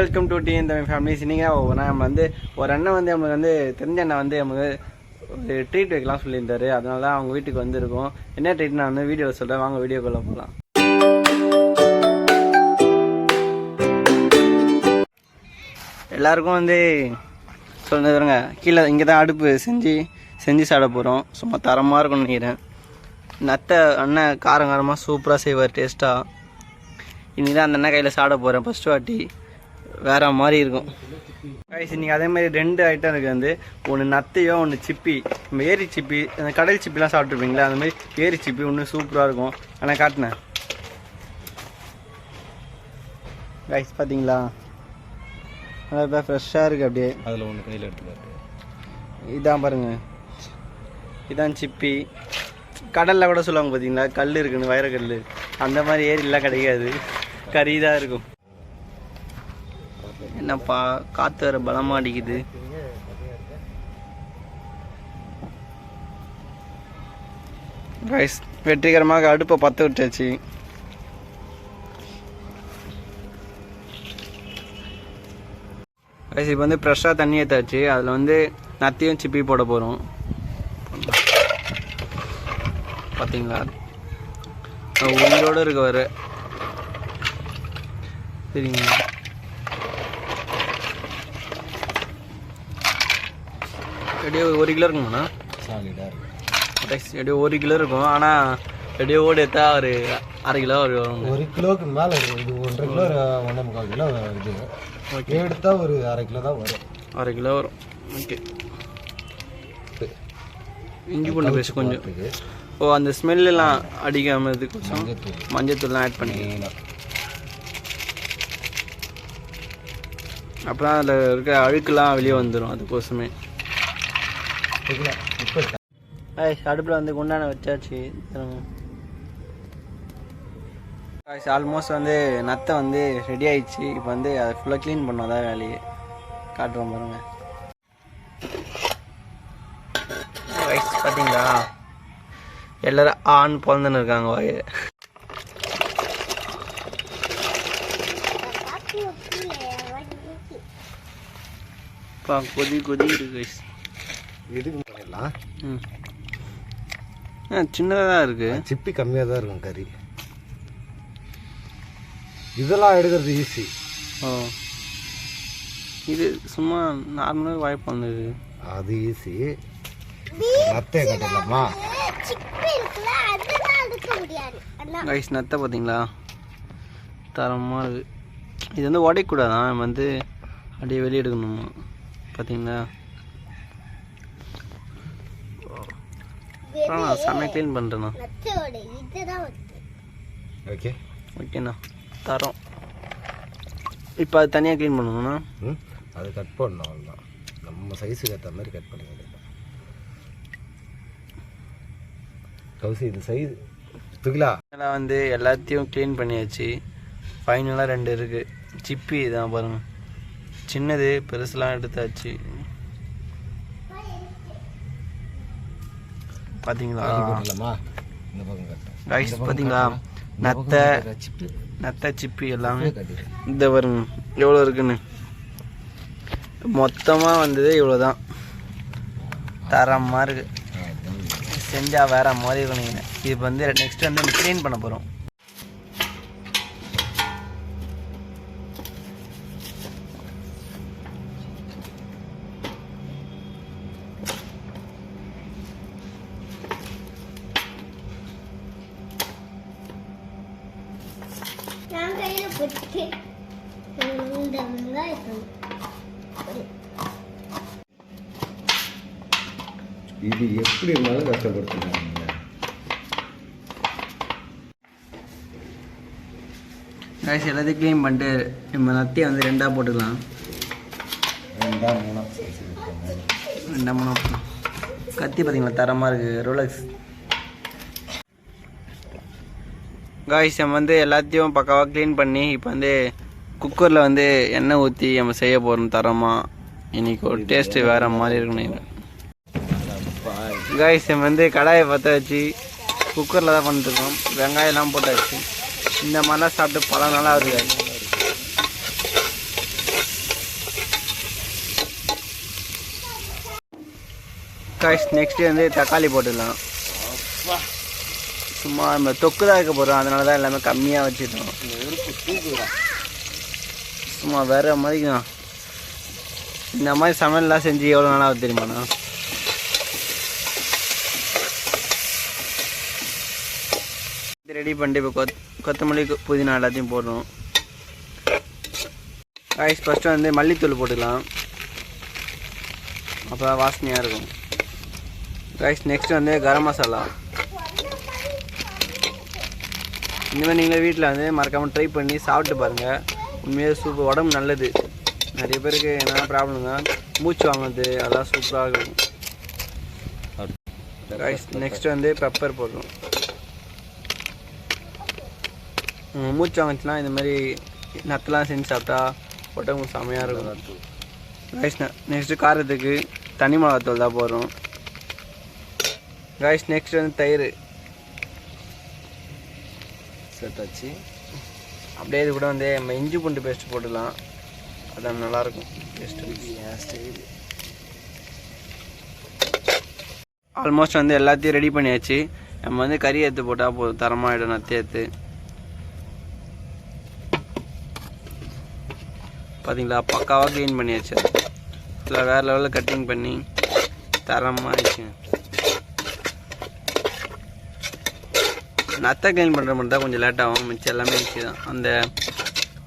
Welcome to D இந்த families. நீங்கள் நம்ம வந்து ஒரு அண்ணன் வந்து நமக்கு வந்து தெரிஞ்ச அண்ணன் வந்து நமக்கு ஒரு ட்ரீட் வைக்கலாம் சொல்லியிருந்தாரு. அதனால தான் அவங்க வீட்டுக்கு வந்துருக்கோம். என்ன ட்ரீட் நான் வந்து வீடியோவில் சொல்கிறேன், வாங்க வீடியோக்குள்ளே போகலாம். எல்லாருக்கும் வந்து சொல்லுங்க, கீழே இங்கே தான் அடுப்பு செஞ்சு சாப்பிட போகிறோம். சும்மா தரமாக இருக்கும்னு நினைக்கிறேன். நத்தை அண்ணன் காரங்காரமாக சூப்பராக செய்வார், டேஸ்ட்டாக. இன்றைக்கி தான் அந்த அண்ணன் கையில் சாப்பிட போகிறேன் ஃபஸ்ட்டு வாட்டி. வேறு மாதிரி இருக்கும் கைஸ். இன்றைக்கி அதேமாதிரி 2 ஐட்டம் இருக்குது. வந்து ஒன்று நத்தையோ, ஒன்று சிப்பி. நம்ம ஏரி சிப்பி, அந்த கடல் சிப்பிலாம் சாப்பிட்ருப்பீங்களா, அந்த மாதிரி ஏரி சிப்பி ஒன்று சூப்பராக இருக்கும். ஆனால் காட்டினேன் கைஸ், பார்த்தீங்களா? நல்லா ஃப்ரெஷ்ஷாக இருக்குது. அப்படியே அதில் ஒன்று கையில் எடுத்துக்காரு. இதான் பாருங்கள், இதான் சிப்பி. கடலில் கூட சொல்லுவாங்க பார்த்தீங்களா, கல் இருக்குன்னு, வைரக்கல். அந்த மாதிரி ஏரிலாம் கிடைக்காது, கறி தான் இருக்கும். என்னப்பா காற்று வேறு பலமாக அடிக்குது. ரைஸ் வெற்றிகரமாக அடுப்பை பற்ற விட்டாச்சு. ரைஸ் இப்போ வந்து ஃப்ரெஷ்ஷாக தண்ணி ஏற்றாச்சு. அதில் வந்து நத்தையும் சிப்பி போட போகிறோம். பார்த்தீங்களா, உயிரோடு இருக்க வர சரிங்களா? எப்படியோ 1 கிலோ இருக்குமாண்ணா? சாலிடாக எப்படியோ 1 கிலோ இருக்கும். ஆனால் எப்படியோ ஓடி எடுத்தா ஒரு 1/2 கிலோ வரும். 1 கிலோவுக்கு மேலே இருக்கும். இது 1.5 கிலோ 1.25 கிலோ இது. ஓகே, எடுத்தால் ஒரு 1/2 கிலோ தான் வரும். 1/2 கிலோ வரும். ஓகே, இஞ்சி பூண்டு பேஸ்ட் கொஞ்சம். ஓ, அந்த ஸ்மெல்லாம் அடிக்காமல் இதுக்கோசம் மஞ்சத்தூள்லாம் ஆட் பண்ணிக்கலாம். அப்புறம் அதில் இருக்க அழுக்கெல்லாம் வெளியே வந்துடும், அதுக்கோசமே. அடுப்பில் வந்து குண்டான வச்சாச்சு. ஆல்மோஸ்ட் வந்து நத்தை வந்து ரெடி ஆயிடுச்சு. இப்போ வந்து அதை ஃபுல்லாக க்ளீன் பண்ணோம், தான் வேலையை காட்டுறோம் பாருங்க. ரைஸ் பார்த்தீங்களா, எல்லாரும் ஆண் பிறந்துன்னு இருக்காங்க வாயை. கொதி இருக்கு. எதுக்கு பண்ணிடலாம். சின்னதாக தான் இருக்குது, சிப்பி கம்மியாக தான் இருக்கும் கறி. இதெல்லாம் எடுக்கிறது ஈஸி. ஓ, இது சும்மா நார்மலாக வாய்ப்பு வந்தது, அது ஈஸி. நத்தை கட்டலாமா? ரைஸ் நத்தை பார்த்தீங்களா, தரமாக இருக்குது. இது வந்து உடைக்கூடாதான், நம்ம வந்து அப்படியே வெளியே எடுக்கணுமா. பார்த்தீங்களா, செம்மையாக க்ளீன் பண்ணுறேண்ணா. ஓகே ஓகேண்ணா, தரோம். இப்போ அது தனியாக க்ளீன் பண்ணணும்ண்ணா. அது கட் பண்ணணும், அவ்வளோதான். நம்ம சைஸுக்கு ஏற்ற மாதிரி கட் பண்ணி கவுசி. இது சைஸ் தூக்கலா. அதெல்லாம் வந்து எல்லாத்தையும் க்ளீன் பண்ணியாச்சு. ஃபைனலாக 2 இருக்குது. சிப்பி இதான் பாருங்கள், சின்னது பெருசுலாம் எடுத்தாச்சு. பார்த்தீங்களா ரைஸ், பார்த்தீங்களா நத்தை சிப்பி எல்லாமே. இந்த பாருங்க எவ்வளோ இருக்குன்னு. மொத்தமாக வந்தது இவ்வளோ தான். தரமாக இருக்குது, செஞ்சால் வேற மாதிரி இருக்குங்க. இது வந்து நெக்ஸ்ட் வந்து க்ளீன் பண்ண போகிறோம். இது எப்படி இருந்தாலும் கஷ்டப்படுத்துறாங்க. ரைஸ் எல்லாத்தையும் க்ளீன் பண்ணிட்டு நம்ம நத்தையை வந்து 2ஆக போட்டுக்கலாம். 2 3 கத்தி பார்த்தீங்களா, தரமாக இருக்குது. Rolex guys. நம்ம வந்து எல்லாத்தையும் பக்காவாக க்ளீன் பண்ணி இப்போ வந்து குக்கரில் வந்து எண்ணெய் ஊற்றி நம்ம செய்ய போகிறோம் தரமாக. இன்றைக்கி ஒரு டேஸ்ட்டு வேறு மாதிரி இருக்கணும் காய்ஸ். நம்ம வந்து கடாயை பற்ற வச்சு குக்கரில் தான் பண்ணிட்டுருக்கோம். வெங்காயம்லாம் போட்டாச்சு. இந்த மாதிரிலாம் சாப்பிட்டு பல நாளாக இருக்குது. காய்ஸ் நெக்ஸ்ட்டு வந்து தக்காளி போட்டுடலாம். சும்மா நம்ம தொக்கு தான் வைக்க போகிறோம், அதனால தான் எல்லாமே கம்மியாக வச்சுட்டோம். சும்மா வேறு மாதிரி தான். இந்த மாதிரி சமையல்லாம் செஞ்சு எவ்வளோ நாளாக தெரியுமாண்ணா? இது ரெடி பண்ணிட்டு இப்போ கொத்தமல்லி புதினா எல்லாத்தையும் போடுறோம். காய்ஸ் ஃபஸ்ட்டு வந்து மல்லித்தூள் போட்டுக்கலாம், அப்போ வாசனையாக இருக்கும். காய்ஸ் நெக்ஸ்ட் வந்து கரம் மசாலா. இனிமேல் நீங்களே வீட்டில் வந்து மறக்காமல் ட்ரை பண்ணி சாப்பிட்டு பாருங்கள். உண்மையாக சூப்பர், உடம்பு நல்லது. நிறைய பேருக்கு என்ன ப்ராப்ளம்னா மூச்சு வாங்குறது, அதெல்லாம் சூப்பராக இருக்கும். காய்ஸ் நெக்ஸ்ட் வந்து பெப்பர் போடுறோம். மூச்சு வாங்கிச்சுன்னா இந்த மாதிரி நத்தெல்லாம் செஞ்சு சாப்பிட்டா உடம்பு செமையாக இருக்கும். காய்ஸ் நெக்ஸ்ட்டு காரத்துக்கு தனி மிளகாத்தூள் தான் போடுறோம். காய்ஸ் நெக்ஸ்ட் வந்து தயிர் சேர்த்தாச்சு. அப்படியே இது கூட வந்து நம்ம இஞ்சி பூண்டு பேஸ்ட் போட்டுடலாம், அதான் நல்லாயிருக்கும் டேஸ்ட்டு. ஆல்மோஸ்ட் வந்து எல்லாத்தையும் ரெடி பண்ணியாச்சு. நம்ம வந்து கறி எடுத்து போட்டால் போதும், தரமாகிடும். நத்தி எடுத்து பார்த்தீங்களா, பக்காவாக க்ளீன் பண்ணியாச்சு. இதில் வேறு லெவலில் கட்டிங் பண்ணி தரமாக ஆயிடுச்சு. நத்தை க்ளீன் பண்ணுற மட்டும் தான் கொஞ்சம் லேட் ஆகும், மிச்சம் எல்லாமே ஈஸி தான். அந்த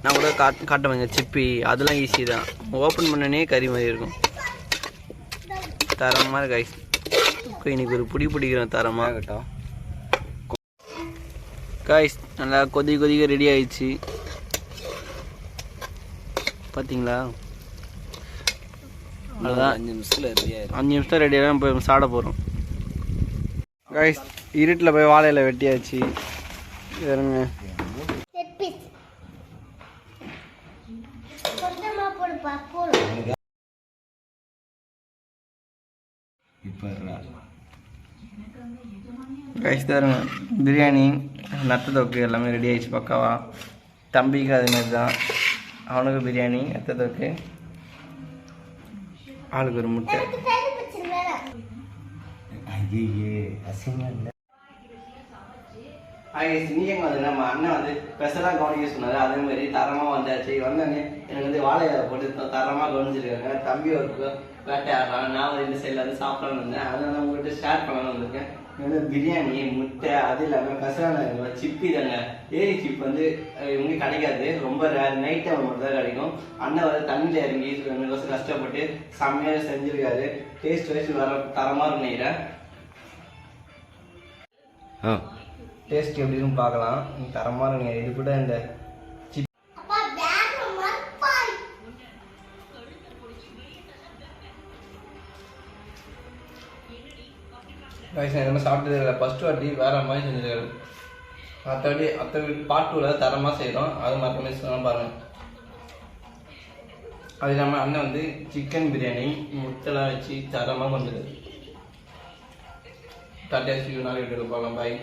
நான் கூட காட்டுவேங்க சிப்பி, அதெல்லாம் ஈஸி தான். ஓப்பன் பண்ணனே கறி மாதிரி இருக்கும். தரமாக காய்ஸ் இன்னைக்கு ஒரு பிடிக்கிறோம் தரமாக கேட்டோம். காய்ஸ் நல்லா கொதிக்க ரெடி ஆயிடுச்சு பார்த்தீங்களா. அவ்வளோதான், 5 நிமிஷத்தில் ரெடி ஆகும். போய் சாப்பிட போகிறோம். காய்ஸ் இருட்டில் போய் வாழையில வெட்டியாச்சு. இருங்க, காய்ஸ் தருங்க. பிரியாணி, நத்தை தொக்கு எல்லாமே ரெடி ஆயிடுச்சு பக்காவா. தம்பிக்கு அதுமாரி தான், அவனுக்கு பிரியாணி, நத்தை தொக்கு, ஆளுக்கு ஒரு முட்டை. நீங்க வந்து நம்ம அண்ணன் வந்து ஸ்பெஷலாக கவனிக்க சொன்னாரு. அதே மாதிரி தரமாக வந்தாச்சு. வந்தோடனே எனக்கு வந்து வாழை போட்டு தரமாக கவனிச்சிருக்காங்க. தம்பி ஒரு வேட்டையாடுறான், நான் ஒரு 2 சைடில் வந்து சாப்பிடலான்னு வந்தேன். அதனால உங்கள்கிட்ட ஷேர் பண்ணலான்னு வந்திருக்கேன். வந்து பிரியாணி, முட்டை, அது இல்லாமல் ஸ்பெஷலான சிப்பி தாங்க. ஏரி சிப் வந்து இவங்க கிடைக்காது, ரொம்ப நைட் டைம் மட்டும் தான் கிடைக்கும். அண்ணன் வந்து தண்ணியில் இறங்கி 2 வருஷம் கஷ்டப்பட்டு செம்மையாக செஞ்சுருக்காரு. டேஸ்ட் வைஸ் வர தரமாக இருக்கும் நினைக்கிறேன். டேஸ்ட் எப்படி இருக்குன்னு பார்க்கலாம். தரமாக இருக்குங்க. இது கூட இந்த சிப் எதுவுமே சாப்பிட்டது இல்லை. ஃபஸ்ட்டு வாட்டி வேறு மாதிரி செஞ்சுருக்காரு. அடுத்த பார்ட் 2ல் தரமாக செய்கிறோம், அது மற்ற மிஸ் பண்ணலாம் பாருங்கள். அது இல்லாமல் அண்ணன் வந்து சிக்கன் பிரியாணி முட்டைலாம் வச்சு தரமாக பண்ணுறது. டாட்டா, see you நாளைக்கு வீடியோவில் பார்க்கலாம். பாய்.